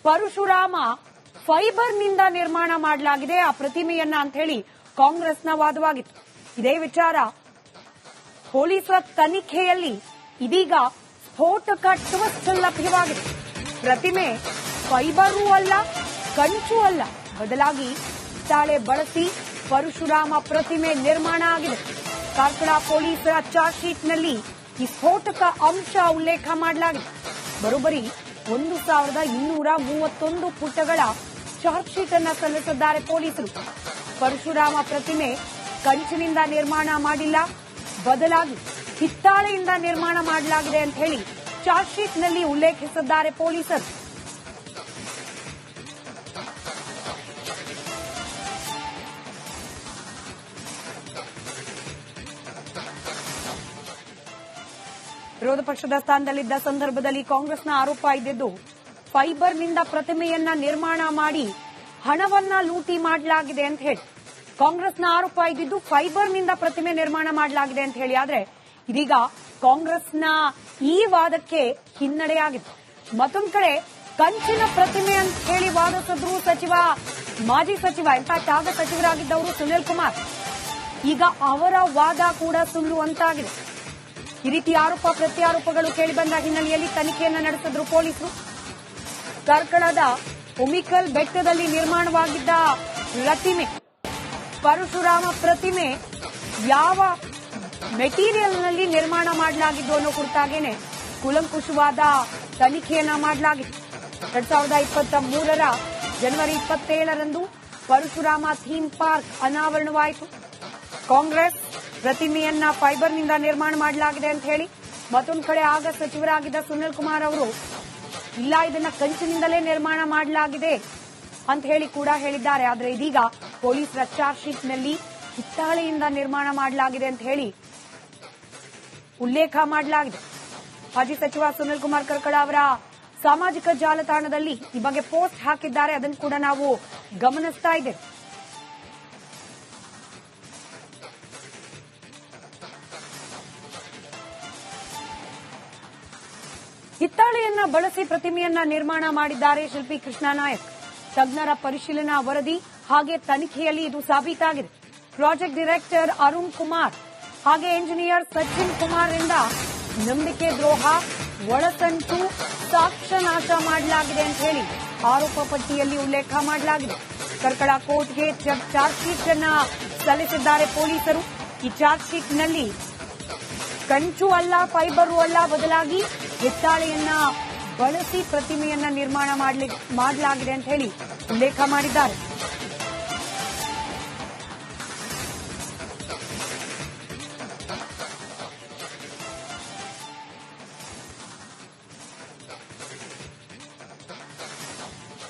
ಪರಶುರಾಮ ಫೈಬರ್ನಿಂದ ನಿರ್ಮಾಣ ಮಾಡಲಾಗಿದೆ ಆ ಪ್ರತಿಮೆಯನ್ನ ಅಂತ ಹೇಳಿ ಕಾಂಗ್ರೆಸ್ನ ವಾದವಾಗಿತ್ತು. ಇದೇ ವಿಚಾರ ಪೊಲೀಸರ ತನಿಖೆಯಲ್ಲಿ ಇದೀಗ ಸ್ಫೋಟಕ ಟ್ವಿಸ್ಟ್ ಲಭ್ಯವಾಗಿದೆ. ಪ್ರತಿಮೆ ಫೈಬರೂ ಅಲ್ಲ, ಕಂಚು ಅಲ್ಲ, ಬದಲಾಗಿ ತಾಳೆ ಬಳಸಿ ಪರಶುರಾಮ ಪ್ರತಿಮೆ ನಿರ್ಮಾಣ ಆಗಿದೆ. ಕಾರ್ಕಳ ಪೊಲೀಸರ ಚಾರ್ಜ್ ಶೀಟ್ನಲ್ಲಿ ಈ ಸ್ಫೋಟಕ ಅಂಶ ಉಲ್ಲೇಖ ಮಾಡಲಾಗಿದೆ. ಬರೋಬ್ಬರಿ 1231 ಪುಟಗಳ ಚಾರ್ಜ್ ಶೀಟ್ ಅನ್ನು ಸಲ್ಲಿಸಿದ್ದಾರೆ ಪೊಲೀಸರು. ಪರಶುರಾಮ ಪ್ರತಿಮೆ ಕಂಚಿನಿಂದ ನಿರ್ಮಾಣ ಮಾಡಿಲ್ಲ, ಬದಲಾಗಿ ಹಿತ್ತಾಳೆಯಿಂದ ನಿರ್ಮಾಣ ಮಾಡಲಾಗಿದೆ ಅಂತ ಹೇಳಿ ಚಾರ್ಜ್ ಶೀಟ್ನಲ್ಲಿ ಉಲ್ಲೇಖಿಸಿದ್ದಾರೆ ಪೊಲೀಸರು. ವಿರೋಧ ಪಕ್ಷದ ಸ್ಥಾನದಲ್ಲಿದ್ದ ಸಂದರ್ಭದಲ್ಲಿ ಕಾಂಗ್ರೆಸ್ನ ಆರೋಪ ಇದ್ದಿದ್ದು ಫೈಬರ್ನಿಂದ ಪ್ರತಿಮೆಯನ್ನ ನಿರ್ಮಾಣ ಮಾಡಿ ಹಣವನ್ನ ಲೂಟಿ ಮಾಡಲಾಗಿದೆ ಅಂತ ಹೇಳಿ ಕಾಂಗ್ರೆಸ್ನ ಆರೋಪ ಇದ್ದಿದ್ದು ಫೈಬರ್ನಿಂದ ಪ್ರತಿಮೆ ನಿರ್ಮಾಣ ಮಾಡಲಾಗಿದೆ ಅಂತ ಹೇಳಿ. ಆದ್ರೆ ಇದೀಗ ಕಾಂಗ್ರೆಸ್ನ ಈ ವಾದಕ್ಕೆ ಹಿನ್ನಡೆಯಾಗಿದೆ. ಮತ್ತೊಂದು ಕಡೆ ಕಂಚಿನ ಪ್ರತಿಮೆ ಅಂತ ಹೇಳಿ ವಾದಿಸಿದ್ರು ಮಾಜಿ ಸಚಿವ ಇನ್ಫ್ಯಾಕ್ಟ್ ಆಗ ಸಚಿವರಾಗಿದ್ದವರು ಸುನಿಲ್ ಕುಮಾರ್. ಈಗ ಅವರ ವಾದ ಕೂಡ ಸುಳ್ಳು ಅಂತಾಗಿದೆ. ಈ ರೀತಿ ಆರೋಪ ಪ್ರತ್ಯಾರೋಪಗಳು ಕೇಳಿಬಂದ ಹಿನ್ನೆಲೆಯಲ್ಲಿ ತನಿಖೆಯನ್ನು ನಡೆಸಿದ್ರು ಪೊಲೀಸರು. ಕಾರ್ಕಳದ ಉಮಿಕಲ್ ಬೆಟ್ಟದಲ್ಲಿ ನಿರ್ಮಾಣವಾಗಿದ್ದ ಪ್ರತಿಮೆ ಪರಶುರಾಮ ಪ್ರತಿಮೆ ಯಾವ ಮೆಟೀರಿಯಲ್ನಲ್ಲಿ ನಿರ್ಮಾಣ ಮಾಡಲಾಗಿದ್ದು ಅನ್ನೋ ಕುರಿತಾಗೇನೆ ಕೂಲಂಕುಷವಾದ ತನಿಖೆಯನ್ನ ಮಾಡಲಾಗಿತ್ತು. 2023ರ ಜನವರಿ 27ರಂದು ಪರಶುರಾಮ ಥೀಮ್ ಪಾರ್ಕ್ ಅನಾವರಣವಾಯಿತು. ಕಾಂಗ್ರೆಸ್ ಪ್ರತಿಮೆಯನ್ನ ಫೈಬರ್ನಿಂದ ನಿರ್ಮಾಣ ಮಾಡಲಾಗಿದೆ ಅಂತ ಹೇಳಿ, ಮತ್ತೊಂದು ಕಡೆ ಆಗ ಸಚಿವರಾಗಿದ್ದ ಸುನಿಲ್ ಕುಮಾರ್ ಅವರು ಇಲ್ಲ ಇದನ್ನ ಕಂಚಿನಿಂದಲೇ ನಿರ್ಮಾಣ ಮಾಡಲಾಗಿದೆ ಅಂತ ಹೇಳಿ ಕೂಡ ಹೇಳಿದ್ದಾರೆ. ಆದರೆ ಇದೀಗ ಪೊಲೀಸರ ಚಾರ್ಜ್ ಶೀಟ್ನಲ್ಲಿ ಹಿತ್ತಾಳೆಯಿಂದ ನಿರ್ಮಾಣ ಮಾಡಲಾಗಿದೆ ಅಂತ ಹೇಳಿ ಉಲ್ಲೇಖ ಮಾಡಲಾಗಿದೆ. ಮಾಜಿ ಸಚಿವ ಸುನಿಲ್ ಕುಮಾರ್ ಕರ್ಕಳ ಅವರ ಸಾಮಾಜಿಕ ಜಾಲತಾಣದಲ್ಲಿ ಈ ಬಗ್ಗೆ ಪೋಸ್ಟ್ ಹಾಕಿದ್ದಾರೆ. ಅದನ್ನು ಕೂಡ ನಾವು ಗಮನಿಸ್ತಾ ಇದ್ದೇವೆ. ಹಿತ್ತಾಳೆಯನ್ನ ಬಳಸಿ ಪ್ರತಿಮೆಯನ್ನ ನಿರ್ಮಾಣ ಮಾಡಿದ್ದಾರೆ ಶಿಲ್ಪಿ ಕೃಷ್ಣ ನಾಯಕ್. ತಜ್ಞರ ಪರಿಶೀಲನಾ ವರದಿ ಹಾಗೆ ತನಿಖೆಯಲ್ಲಿ ಇದು ಸಾಬೀತಾಗಿದೆ. ಪ್ರಾಜೆಕ್ಟ್ ಡೈರೆಕ್ಟರ್ ಅರುಣ್ ಕುಮಾರ್ ಹಾಗೆ ಇಂಜಿನಿಯರ್ ಸಚಿನ್ ಕುಮಾರ್ ರಿಂದ ನಂಬಿಕೆ ದ್ರೋಹ, ಒಳಸಂಚು, ಸಾಕ್ಷ್ಯ ನಾಶ ಮಾಡಲಾಗಿದೆ ಅಂತ ಹೇಳಿ ಆರೋಪ ಪಟ್ಟಿಯಲ್ಲಿ ಉಲ್ಲೇಖ ಮಾಡಲಾಗಿದೆ. ಕಾರ್ಕಳ ಕೋರ್ಟ್ಗೆ ಚಾರ್ಜ್ ಶೀಟ್ ಅನ್ನ ಸಲ್ಲಿಸಿದ್ದಾರೆ ಪೊಲೀಸರು. ಈ ಚಾರ್ಜ್ ಶೀಟ್ನಲ್ಲಿ ಕಂಚು ಅಲ್ಲ, ಫೈಬರು ಅಲ್ಲ, ಬದಲಾಗಿ ಹಿತ್ತಾಳೆಯನ್ನ ಬಳಸಿ ಪ್ರತಿಮೆಯನ್ನ ನಿರ್ಮಾಣ ಮಾಡಲಾಗಿದೆ ಅಂತ ಹೇಳಿ ಉಲ್ಲೇಖ ಮಾಡಿದ್ದಾರೆ.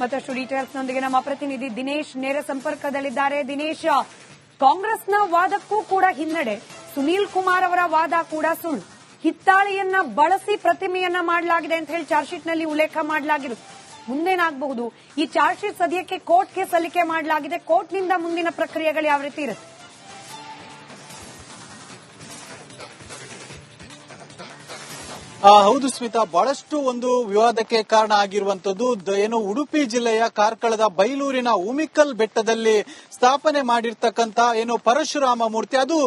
ಮತ್ತಷ್ಟು ಡೀಟೇಲ್ಸ್ನೊಂದಿಗೆ ನಮ್ಮ ಪ್ರತಿನಿಧಿ ದಿನೇಶ್ ನೇರ ಸಂಪರ್ಕದಲ್ಲಿದ್ದಾರೆ. ದಿನೇಶ್, ಕಾಂಗ್ರೆಸ್ನ ವಾದಕ್ಕೂ ಕೂಡ ಹಿನ್ನಡೆ, ಸುನೀಲ್ ಕುಮಾರ್ ಅವರ ವಾದ ಕೂಡ ಸುಳ್ಳು. ಹಿತ್ತಾಳೆಯನ್ನ ಬಳಸಿ ಪ್ರತಿಮೆಯನ್ನ ಮಾಡಲಾಗಿದೆ ಅಂತ ಹೇಳಿ ಚಾರ್ಜ್ ಶೀಟ್ನಲ್ಲಿ ಉಲ್ಲೇಖ ಮಾಡಲಾಗಿರುವುದು. ಮುಂದೇನಾಗಬಹುದು? ಈ ಚಾರ್ಜ್ ಶೀಟ್ ಸದ್ಯಕ್ಕೆ ಕೋರ್ಟ್ಗೆ ಸಲ್ಲಿಕೆ ಮಾಡಲಾಗಿದೆ. ಕೋರ್ಟ್ನಿಂದ ಮುಂದಿನ ಪ್ರಕ್ರಿಯೆಗಳು ಯಾವ ರೀತಿ ಇರುತ್ತೆ? ಹೌದು ಸ್ಮಿತಾ, ಬಹಳಷ್ಟು ಒಂದು ವಿವಾದಕ್ಕೆ ಕಾರಣ ಆಗಿರುವಂತದ್ದು ಏನು ಉಡುಪಿ ಜಿಲ್ಲೆಯ ಕಾರ್ಕಳದ ಬೈಲೂರಿನ ಉಮಿಕಲ್ ಬೆಟ್ಟದಲ್ಲಿ ಸ್ಥಾಪನೆ ಮಾಡಿರ್ತಕ್ಕಂತ ಏನು ಪರಶುರಾಮ ಮೂರ್ತಿ, ಅದು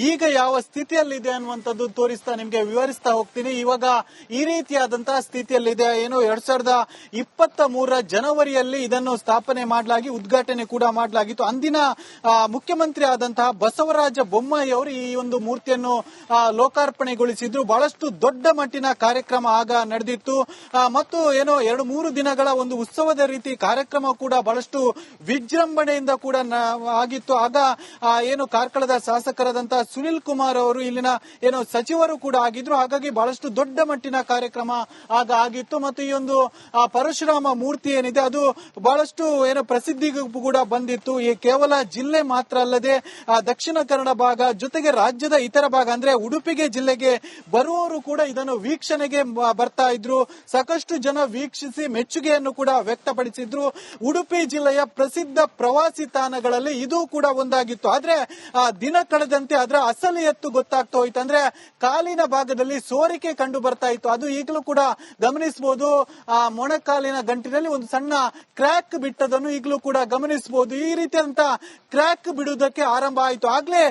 ಈಗ ಯಾವ ಸ್ಥಿತಿಯಲ್ಲಿದೆ ಅನ್ನುವಂಥದ್ದು ತೋರಿಸ್ತಾ ನಿಮ್ಗೆ ವಿವರಿಸ್ತಾ ಹೋಗ್ತೀನಿ. ಇವಾಗ ಈ ರೀತಿಯಾದಂತಹ ಸ್ಥಿತಿಯಲ್ಲಿದೆ. ಏನು 2023ರ ಜನವರಿಯಲ್ಲಿ ಇದನ್ನು ಸ್ಥಾಪನೆ ಮಾಡಲಾಗಿ ಉದ್ಘಾಟನೆ ಕೂಡ ಮಾಡಲಾಗಿತ್ತು. ಅಂದಿನ ಮುಖ್ಯಮಂತ್ರಿ ಆದಂತಹ ಬಸವರಾಜ ಬೊಮ್ಮಾಯಿ ಅವರು ಈ ಒಂದು ಮೂರ್ತಿಯನ್ನು ಲೋಕಾರ್ಪಣೆಗೊಳಿಸಿದ್ರು. ಬಹಳಷ್ಟು ದೊಡ್ಡ ಮಟ್ಟಿನ ಕಾರ್ಯಕ್ರಮ ಆಗ ನಡೆದಿತ್ತು ಮತ್ತು ಏನೋ 2-3 ದಿನಗಳ ಒಂದು ಉತ್ಸವದ ರೀತಿ ಕಾರ್ಯಕ್ರಮ ಕೂಡ ಬಹಳಷ್ಟು ವಿಜೃಂಭಣೆಯಿಂದ ಕೂಡ ಆಗಿತ್ತು. ಆಗ ಏನು ಕಾರ್ಕಳದ ಶಾಸಕರಾದಂತಹ ಸುನಿಲ್ ಕುಮಾರ್ ಅವರು ಇಲ್ಲಿನ ಏನು ಸಚಿವರು ಕೂಡ ಆಗಿದ್ರು. ಹಾಗಾಗಿ ಬಹಳಷ್ಟು ದೊಡ್ಡ ಮಟ್ಟಿನ ಕಾರ್ಯಕ್ರಮ ಆಗ ಆಗಿತ್ತು ಮತ್ತು ಈ ಒಂದು ಪರಶುರಾಮ ಮೂರ್ತಿ ಏನಿದೆ ಅದು ಬಹಳಷ್ಟು ಏನು ಪ್ರಸಿದ್ಧಿಗೂ ಕೂಡ ಬಂದಿತ್ತು. ಈ ಕೇವಲ ಜಿಲ್ಲೆ ಮಾತ್ರ ಅಲ್ಲದೆ ದಕ್ಷಿಣ ಕನ್ನಡ ಭಾಗ ಜೊತೆಗೆ ರಾಜ್ಯದ ಇತರ ಭಾಗ ಅಂದ್ರೆ ಉಡುಪಿಗೆ ಜಿಲ್ಲೆಗೆ ಬರುವವರು ಕೂಡ ಇದನ್ನು ವೀಕ್ಷಣೆಗೆ ಬರ್ತಾ ಇದ್ರು. ಸಾಕಷ್ಟು ಜನ ವೀಕ್ಷಿಸಿ ಮೆಚ್ಚುಗೆಯನ್ನು ಕೂಡ ವ್ಯಕ್ತಪಡಿಸಿದ್ರು. ಉಡುಪಿ ಜಿಲ್ಲೆಯ ಪ್ರಸಿದ್ಧ ಪ್ರವಾಸಿ ತಾಣಗಳಲ್ಲಿ ಇದು ಕೂಡ ಒಂದಾಗಿತ್ತು. ಆದ್ರೆ ದಿನ ಕಳೆದಂತೆ ಅದರ ಅಸಲಿಯತ್ತು ಗೊತ್ತಾಗ್ತಾ ಹೋಯ್ತು. ಅಂದ್ರೆ ಕಾಲಿನ ಭಾಗದಲ್ಲಿ ಸೋರಿಕೆ ಕಂಡು ಬರ್ತಾ ಇತ್ತು. ಅದು ಈಗಲೂ ಕೂಡ ಗಮನಿಸಬಹುದು. ಆ ಮೊಣಕಾಲಿನ ಗಂಟಿನಲ್ಲಿ ಒಂದು ಸಣ್ಣ ಕ್ರ್ಯಾಕ್ ಬಿಟ್ಟದನ್ನು ಈಗಲೂ ಕೂಡ ಗಮನಿಸಬಹುದು. ಈ ರೀತಿಯಂತ ಕ್ರ್ಯಾಕ್ ಬಿಡುವುದಕ್ಕೆ ಆರಂಭ ಆಯಿತು. ಆಗ್ಲೇ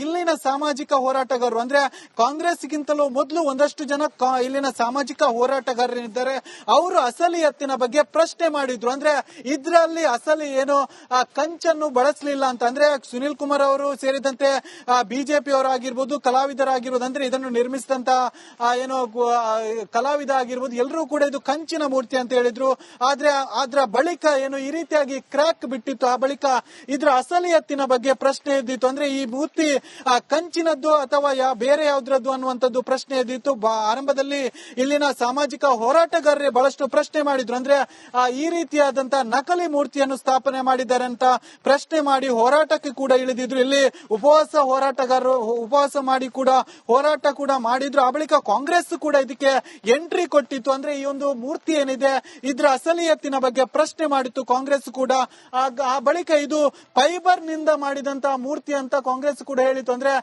ಇಲ್ಲಿನ ಸಾಮಾಜಿಕ ಹೋರಾಟಗಾರರು, ಅಂದ್ರೆ ಕಾಂಗ್ರೆಸ್ಗಿಂತಲೂ ಮೊದಲು ಒಂದಷ್ಟು ಜನ ಇಲ್ಲಿನ ಸಾಮಾಜಿಕ ಹೋರಾಟಗಾರರಿದ್ದಾರೆ. ಅವರು ಅಸಲಿಯತ್ತಿನ ಬಗ್ಗೆ ಪ್ರಶ್ನೆ ಮಾಡಿದ್ರು. ಅಂದ್ರೆ ಇದ್ರಲ್ಲಿ ಅಸಲಿ ಏನು ಕಂಚನ್ನು ಬಳಸಲಿಲ್ಲ ಅಂತ. ಅಂದ್ರೆ ಸುನಿಲ್ ಕುಮಾರ್ ಅವರು ಸೇರಿದಂತೆ ಬಿಜೆಪಿ ಅವರಾಗಿರ್ಬೋದು, ಕಲಾವಿದರಾಗಿರ್ಬೋದು, ಅಂದ್ರೆ ಇದನ್ನು ನಿರ್ಮಿಸಿದಂತ ಏನು ಕಲಾವಿದ ಆಗಿರ್ಬೋದು, ಎಲ್ಲರೂ ಕೂಡ ಇದು ಕಂಚಿನ ಮೂರ್ತಿ ಅಂತ ಹೇಳಿದ್ರು. ಆದ್ರೆ ಅದರ ಬಳಿಕ ಏನು ಈ ರೀತಿಯಾಗಿ ಕ್ರ್ಯಾಕ್ ಬಿಟ್ಟಿತ್ತು. ಆ ಬಳಿಕ ಇದರ ಅಸಲಿಯತ್ತಿನ ಬಗ್ಗೆ ಪ್ರಶ್ನೆ ಎದ್ದಿತ್ತು. ಅಂದ್ರೆ ಈ ಮೂರ್ತಿ ಕಂಚಿನದ್ದು ಅಥವಾ ಬೇರೆ ಯಾವ್ದ್ರದ್ದು ಅನ್ನುವಂಥದ್ದು ಪ್ರಶ್ನೆ ಎದ್ದಿತ್ತು. ಆರಂಭದಲ್ಲಿ ಇಲ್ಲಿನ ಸಾಮಾಜಿಕ ಹೋರಾಟಗಾರರೇ ಬಹಳಷ್ಟು ಪ್ರಶ್ನೆ ಮಾಡಿದ್ರು. ಅಂದ್ರೆ ಈ ರೀತಿಯಾದಂತಹ ನಕಲಿ ಮೂರ್ತಿಯನ್ನು ಸ್ಥಾಪನೆ ಮಾಡಿದ್ದಾರೆ ಅಂತ ಪ್ರಶ್ನೆ ಮಾಡಿ ಹೋರಾಟಕ್ಕೆ ಕೂಡ ಇಳಿದಿದ್ರು. ಇಲ್ಲಿ ಉಪವಾಸ ಹೋರಾಟಗಾರರು ಉಪವಾಸ ಮಾಡಿ ಕೂಡ ಹೋರಾಟ ಕೂಡ ಮಾಡಿದ್ರು. ಆ ಬಳಿಕ ಕಾಂಗ್ರೆಸ್ ಕೂಡ ಇದಕ್ಕೆ ಎಂಟ್ರಿ ಕೊಟ್ಟಿತ್ತು. ಅಂದ್ರೆ ಈ ಒಂದು ಮೂರ್ತಿ ಏನಿದೆ ಇದರ ಅಸಲಿಯತ್ತಿನ ಬಗ್ಗೆ ಪ್ರಶ್ನೆ ಮಾಡಿತ್ತು ಕಾಂಗ್ರೆಸ್ ಕೂಡ. ಆ ಬಳಿಕ ಇದು ಫೈಬರ್ ನಿಂದ ಮಾಡಿದಂತಹ ಮೂರ್ತಿ ಅಂತ ಕಾಂಗ್ರೆಸ್ ಕೂಡ ಹೇಳಿತ್ತು. ಅಂದ್ರೆ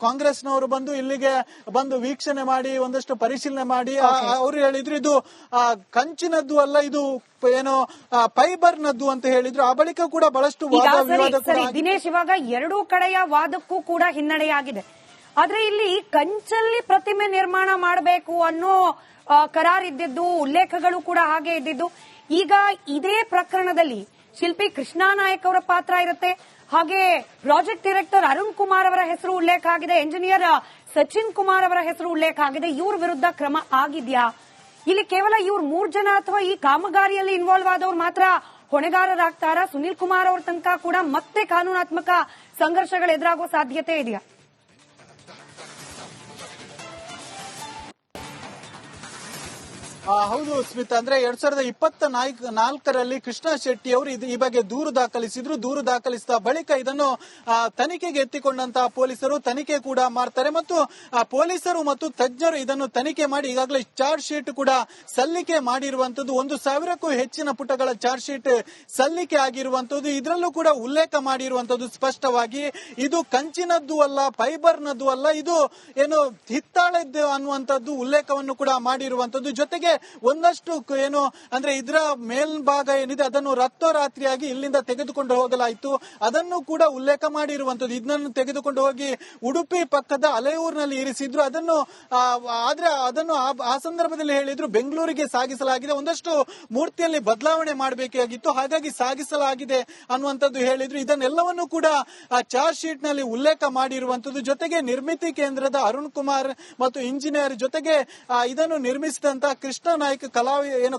ಕಾಂಗ್ರೆಸ್ನವರು ಬಂದು ಇಲ್ಲಿಗೆ ಬಂದು ವೀಕ್ಷಣೆ ಮಾಡಿ ಒಂದಷ್ಟು ಪರಿಶೀಲನೆ ಮಾಡಿ ಅವರು ಹೇಳಿದ್ರು ಇದು ಕಂಚಿನದ್ದು ಅಲ್ಲ, ಇದು ಏನೋ ಫೈಬರ್ನದ್ದು ಅಂತ ಹೇಳಿದ್ರು. ಆ ಬಳಿಕ ಕೂಡ ಬಹಳಷ್ಟು ವಾದ ವಿವಾದ ಕೂಡ. ದಿನೇಶ್, ಇವಾಗ ಎರಡೂ ಕಡೆಯ ವಾದಕ್ಕೂ ಕೂಡ ಹಿನ್ನಡೆಯಾಗಿದೆ. ಆದ್ರೆ ಇಲ್ಲಿ ಕಂಚಲ್ಲಿ ಪ್ರತಿಮೆ ನಿರ್ಮಾಣ ಮಾಡಬೇಕು ಅನ್ನೋ ಕರಾರಿದ್ದಿದ್ದು, ಉಲ್ಲೇಖಗಳು ಕೂಡ ಹಾಗೆ ಇದ್ದಿದ್ದು. ಈಗ ಇದೇ ಪ್ರಕರಣದಲ್ಲಿ ಶಿಲ್ಪಿ ಕೃಷ್ಣಾ ನಾಯಕ್ ಅವರ ಪಾತ್ರ ಇರುತ್ತೆ. ಹಾಗೆ ಪ್ರಾಜೆಕ್ಟ್ ಡೈರೆಕ್ಟರ್ ಅರುಣ್ ಕುಮಾರ್ ಅವರ ಹೆಸರು ಉಲ್ಲೇಖ ಆಗಿದೆ. ಎಂಜಿನಿಯರ್ ಸಚಿನ್ ಕುಮಾರ್ ಅವರ ಹೆಸರು ಉಲ್ಲೇಖ ಆಗಿದೆ. ಇವ್ರ ವಿರುದ್ಧ ಕ್ರಮ ಆಗಿದ್ಯಾ? ಇಲ್ಲಿ ಕೇವಲ ಇವ್ರು 3 ಜನ ಅಥವಾ ಈ ಕಾಮಗಾರಿಯಲ್ಲಿ ಇನ್ವಾಲ್ವ್ ಆದವ್ರು ಮಾತ್ರ ಹೊಣೆಗಾರರಾಗ್ತಾರಾ? ಸುನಿಲ್ ಕುಮಾರ್ ಅವ್ರ ತನಕ ಕೂಡ ಮತ್ತೆ ಕಾನೂನಾತ್ಮಕ ಸಂಘರ್ಷಗಳು ಎದುರಾಗುವ ಸಾಧ್ಯತೆ ಇದೆಯಾ? ಹೌದು ಸ್ಮಿತಾ, ಅಂದ್ರೆ 2024ರಲ್ಲಿ ಕೃಷ್ಣ ಶೆಟ್ಟಿ ಅವರು ಈ ಬಗ್ಗೆ ದೂರು ದಾಖಲಿಸಿದ್ರು. ದೂರು ದಾಖಲಿಸಿದ ಬಳಿಕ ಇದನ್ನು ತನಿಖೆಗೆ ಎತ್ತಿಕೊಂಡಂತಹ ಪೊಲೀಸರು ತನಿಖೆ ಕೂಡ ಮಾಡ್ತಾರೆ ಮತ್ತು ಪೊಲೀಸರು ಮತ್ತು ತಜ್ಞರು ಇದನ್ನು ತನಿಖೆ ಮಾಡಿ ಈಗಾಗಲೇ ಚಾರ್ಜ್ ಶೀಟ್ ಕೂಡ ಸಲ್ಲಿಕೆ ಮಾಡಿರುವಂತದ್ದು. 1,000ಕ್ಕೂ ಹೆಚ್ಚಿನ ಪುಟಗಳ ಚಾರ್ಜ್ ಶೀಟ್ ಸಲ್ಲಿಕೆ ಆಗಿರುವಂತದ್ದು. ಇದರಲ್ಲೂ ಕೂಡ ಉಲ್ಲೇಖ ಮಾಡಿರುವಂತದ್ದು ಸ್ಪಷ್ಟವಾಗಿ ಇದು ಕಂಚಿನದ್ದು ಅಲ್ಲ, ಫೈಬರ್ನದ್ದು ಅಲ್ಲ, ಇದು ಏನು ಹಿತ್ತಾಳೆದ್ದು ಅನ್ನುವಂಥದ್ದು ಉಲ್ಲೇಖವನ್ನು ಕೂಡ ಮಾಡಿರುವಂತದ್ದು. ಜೊತೆಗೆ ಒಂದಷ್ಟು ಏನು ಅಂದ್ರೆ ಇದರ ಮೇಲ್ಭಾಗ ಏನಿದೆ ಅದನ್ನು ರಾತ್ರೋರಾತ್ರಿಯಾಗಿ ಇಲ್ಲಿಂದ ತೆಗೆದುಕೊಂಡು ಹೋಗಲಾಯಿತು. ಅದನ್ನು ಕೂಡ ಉಲ್ಲೇಖ ಮಾಡಿರುವಂತದ್ದು. ಇದನ್ನು ತೆಗೆದುಕೊಂಡು ಹೋಗಿ ಉಡುಪಿ ಪಕ್ಕದ ಅಲೆಯೂರಿನಲ್ಲಿ ಇರಿಸಿದ್ರು. ಅದನ್ನು ಆ ಸಂದರ್ಭದಲ್ಲಿ ಹೇಳಿದ್ರು ಬೆಂಗಳೂರಿಗೆ ಸಾಗಿಸಲಾಗಿದೆ, ಒಂದಷ್ಟು ಮೂರ್ತಿಯಲ್ಲಿ ಬದಲಾವಣೆ ಮಾಡಬೇಕಾಗಿತ್ತು, ಹಾಗಾಗಿ ಸಾಗಿಸಲಾಗಿದೆ ಅನ್ನುವಂಥದ್ದು ಹೇಳಿದ್ರು. ಇದನ್ನೆಲ್ಲವನ್ನು ಕೂಡ ಚಾರ್ಜ್ ಶೀಟ್ ನಲ್ಲಿ ಉಲ್ಲೇಖ ಮಾಡಿರುವಂತದ್ದು. ಜೊತೆಗೆ ನಿರ್ಮಿತಿ ಕೇಂದ್ರದ ಅರುಣ್ ಕುಮಾರ್ ಮತ್ತು ಇಂಜಿನಿಯರ್ ಜೊತೆಗೆ ಇದನ್ನು ನಿರ್ಮಿಸಿದಂತ ಕೃಷ್ಣ ನಾಯ್ಕ್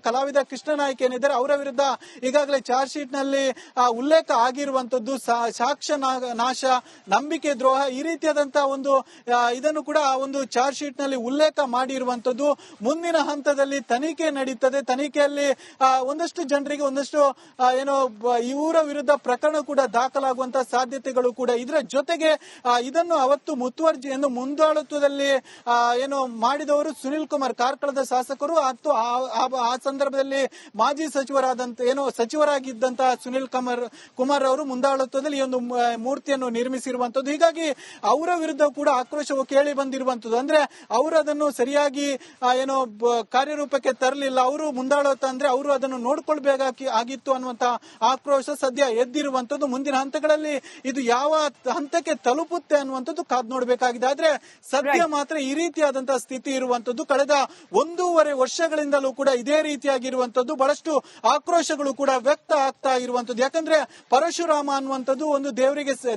ಕಲಾವಿದ ಕೃಷ್ಣ ನಾಯ್ಕ್ ಏನಿದ್ದಾರೆ ಅವರ ವಿರುದ್ಧ ಈಗಾಗಲೇ ಚಾರ್ಜ್ ಶೀಟ್ ನಲ್ಲಿ ಉಲ್ಲೇಖ ಆಗಿರುವಂತದ್ದು. ಸಾಕ್ಷ್ಯ ನಾಶ, ನಂಬಿಕೆ ದ್ರೋಹ, ಈ ರೀತಿಯಾದಂತಹ ಒಂದು ಇದನ್ನು ಕೂಡ ಒಂದು ಚಾರ್ಜ್ ಶೀಟ್ ನಲ್ಲಿ ಉಲ್ಲೇಖ ಮಾಡಿರುವಂತದ್ದು. ಮುಂದಿನ ಹಂತದಲ್ಲಿ ತನಿಖೆ ನಡೀತದೆ. ತನಿಖೆಯಲ್ಲಿ ಒಂದಷ್ಟು ಜನರಿಗೆ ಒಂದಷ್ಟು ಇವರ ವಿರುದ್ಧ ಪ್ರಕರಣ ಕೂಡ ದಾಖಲಾಗುವಂತಹ ಸಾಧ್ಯತೆಗಳು ಕೂಡ. ಇದರ ಜೊತೆಗೆ ಇದನ್ನು ಅವತ್ತು ಮುತುವರ್ಜಿ ಎಂದು ಮುಂದಾಳತ್ವದಲ್ಲಿ ಮಾಡಿದವರು ಸುನಿಲ್ ಕುಮಾರ್, ಕಾರ್ಕಳದ ಶಾಸಕರು. ಆ ಸಂದರ್ಭದಲ್ಲಿ ಮಾಜಿ ಸಚಿವರಾಗಿದ್ದಂತಹ ಸುನಿಲ್ ಕುಮಾರ್ ಅವರು ಮುಂದಾಳತ್ವದಲ್ಲಿ ಈ ಒಂದು ಮೂರ್ತಿಯನ್ನು ನಿರ್ಮಿಸಿರುವಂತದ್ದು. ಹೀಗಾಗಿ ಅವರ ವಿರುದ್ಧ ಕೂಡ ಆಕ್ರೋಶವು ಕೇಳಿ ಬಂದಿರುವಂತದ್ದು. ಅಂದ್ರೆ ಅವರು ಅದನ್ನು ಸರಿಯಾಗಿ ಕಾರ್ಯರೂಪಕ್ಕೆ ತರಲಿಲ್ಲ, ಅವರು ಮುಂದಾಳತ್ವ ಅಂದ್ರೆ ಅವರು ಅದನ್ನು ನೋಡ್ಕೊಳ್ಬೇಕಾಗಿತ್ತು ಅನ್ನುವಂತ ಆಕ್ರೋಶ ಸದ್ಯ ಎದ್ದಿರುವಂತದ್ದು. ಮುಂದಿನ ಹಂತಗಳಲ್ಲಿ ಇದು ಯಾವ ಹಂತಕ್ಕೆ ತಲುಪುತ್ತೆ ಅನ್ನುವಂಥದ್ದು ಕಾದ್ ನೋಡಬೇಕಾಗಿದೆ. ಆದ್ರೆ ಸದ್ಯ ಮಾತ್ರ ಈ ರೀತಿಯಾದಂತಹ ಸ್ಥಿತಿ ಇರುವಂತದ್ದು. ಕಳೆದ 1.5 ವರ್ಷಗಳಿಂದಲೂ ಕೂಡ ಇದೇ ರೀತಿಯಾಗಿರುವಂತದ್ದು. ಬಹಳಷ್ಟು ಆಕ್ರೋಶಗಳು ಕೂಡ ವ್ಯಕ್ತ ಆಗ್ತಾ ಇರುವಂತದ್ದು. ಯಾಕಂದ್ರೆ ಪರಶುರಾಮ ಅನ್ನುವಂಥದ್ದು ಒಂದು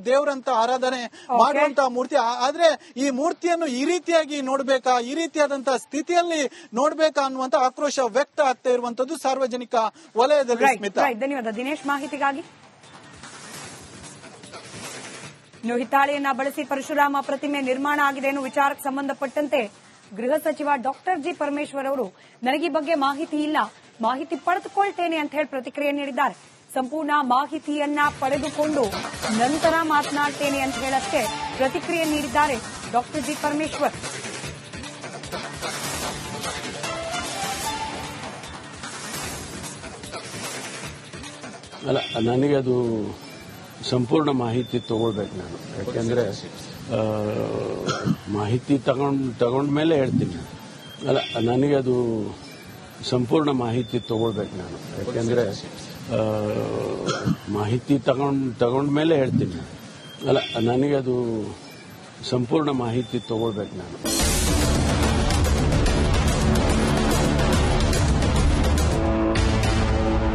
ದೇವರಂತ ಆರಾಧನೆ ಮಾಡುವಂತಹ ಮೂರ್ತಿ. ಆದ್ರೆ ಈ ಮೂರ್ತಿಯನ್ನು ಈ ರೀತಿಯಾಗಿ ನೋಡ್ಬೇಕಾ, ಈ ರೀತಿಯಾದಂತಹ ಸ್ಥಿತಿಯಲ್ಲಿ ನೋಡ್ಬೇಕಾ ಅನ್ನುವಂತ ಆಕ್ರೋಶ ವ್ಯಕ್ತ ಆಗ್ತಾ ಇರುವಂತದ್ದು ಸಾರ್ವಜನಿಕ ವಲಯದಲ್ಲಿ. ಧನ್ಯವಾದ ದಿನೇಶ್ ಮಾಹಿತಿಗಾಗಿ. ಹಿತ್ತಾಳೆಯನ್ನ ಬಳಸಿ ಪರಶುರಾಮ ಪ್ರತಿಮೆ ನಿರ್ಮಾಣ ಆಗಿದೆ ಎನ್ನುವ ವಿಚಾರಕ್ಕೆ ಸಂಬಂಧಪಟ್ಟಂತೆ ಗೃಹ ಸಚಿವ ಡಾಕ್ಟರ್ ಜಿ ಪರಮೇಶ್ವರ್ ಅವರು ನನಗೆ ಈ ಬಗ್ಗೆ ಮಾಹಿತಿ ಇಲ್ಲ, ಮಾಹಿತಿ ಪಡೆದುಕೊಳ್ತೇನೆ ಅಂತ ಹೇಳಿ ಪ್ರತಿಕ್ರಿಯೆ ನೀಡಿದ್ದಾರೆ. ಸಂಪೂರ್ಣ ಮಾಹಿತಿಯನ್ನ ಪಡೆದುಕೊಂಡು ನಂತರ ಮಾತನಾಡ್ತೇನೆ ಅಂತ ಹೇಳಕ್ಕೆ ಪ್ರತಿಕ್ರಿಯೆ ನೀಡಿದ್ದಾರೆ ಡಾಕ್ಟರ್ ಜಿ ಪರಮೇಶ್ವರ್. ಅಲ್ಲ, ನನಗೆ ಅದು ಸಂಪೂರ್ಣ ಮಾಹಿತಿ ತಗೊಳ್ಬೇಕು ನಾನು. ಯಾಕೆಂದ್ರೆ ಮಾಹಿತಿ ತಗೊಂಡ ಮೇಲೆ ಹೇಳ್ತೀನಿ. ಅಲ್ಲ, ನನಗೆ ಅದು ಸಂಪೂರ್ಣ ಮಾಹಿತಿ ತಗೊಳ್ಬೇಕು ನಾನು. ಯಾಕೆಂದ್ರೆ ಮಾಹಿತಿ ತಗೊಂಡ ಮೇಲೆ ಹೇಳ್ತೀನಿ. ಅಲ್ಲ, ನನಗೆ ಅದು ಸಂಪೂರ್ಣ ಮಾಹಿತಿ ತಗೊಳ್ಬೇಕು ನಾನು.